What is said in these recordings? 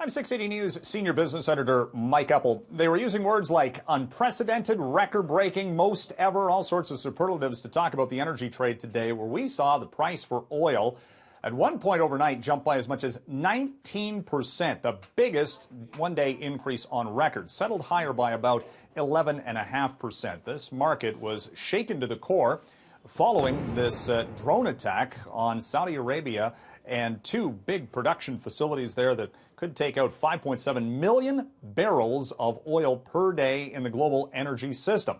I'm 680 News senior business editor Mike Eppel. They were using words like unprecedented, record-breaking, most ever, all sorts of superlatives to talk about the energy trade today, where we saw the price for oil at one point overnight jump by as much as 19%, the biggest one-day increase on record, settled higher by about 11.5%. This market was shaken to the core following this drone attack on Saudi Arabia and two big production facilities there that could take out 5.7 million barrels of oil per day in the global energy system.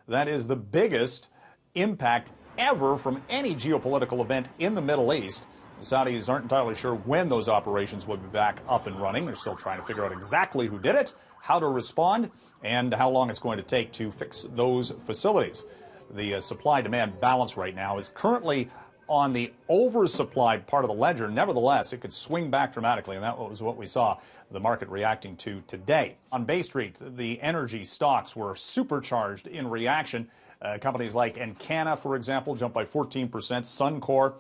That is the biggest impact ever from any geopolitical event in the Middle East. The Saudis aren't entirely sure when those operations will be back up and running. They're still trying to figure out exactly who did it, how to respond, and how long it's going to take to fix those facilities. The supply-demand balance right now is currently on the oversupplied part of the ledger. Nevertheless, it could swing back dramatically, and that was what we saw the market reacting to today. On Bay Street, the energy stocks were supercharged in reaction. Companies like Encana, for example, jumped by 14%. Suncor,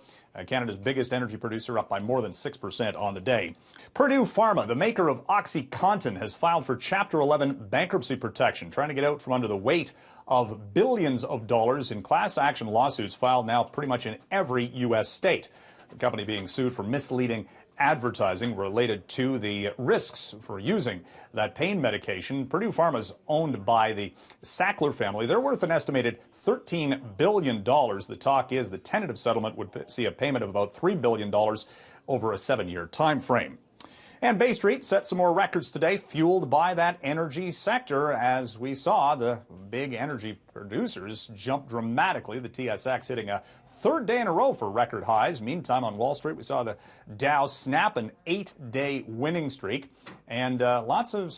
Canada's biggest energy producer, up by more than 6% on the day. Purdue Pharma, the maker of OxyContin, has filed for Chapter 11 bankruptcy protection, trying to get out from under the weight of billions of dollars in class action lawsuits filed now pretty much in every U.S. state. The company being sued for misleading advertising related to the risks for using that pain medication. Purdue Pharma is owned by the Sackler family. They're worth an estimated $13 billion. The talk is the tentative settlement would see a payment of about $3 billion over a 7-year time frame. And Bay Street set some more records today, fueled by that energy sector, as we saw the big energy producers jump dramatically. The TSX hitting a third day in a row for record highs. Meantime, on Wall Street, we saw the Dow snap an 8-day winning streak. And lots of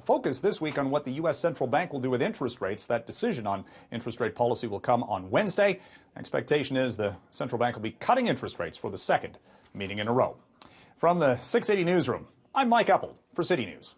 focus this week on what the U.S. Central Bank will do with interest rates. That decision on interest rate policy will come on Wednesday. Expectation is the central bank will be cutting interest rates for the second meeting in a row. From the 680 Newsroom, I'm Mike Eppel for City News.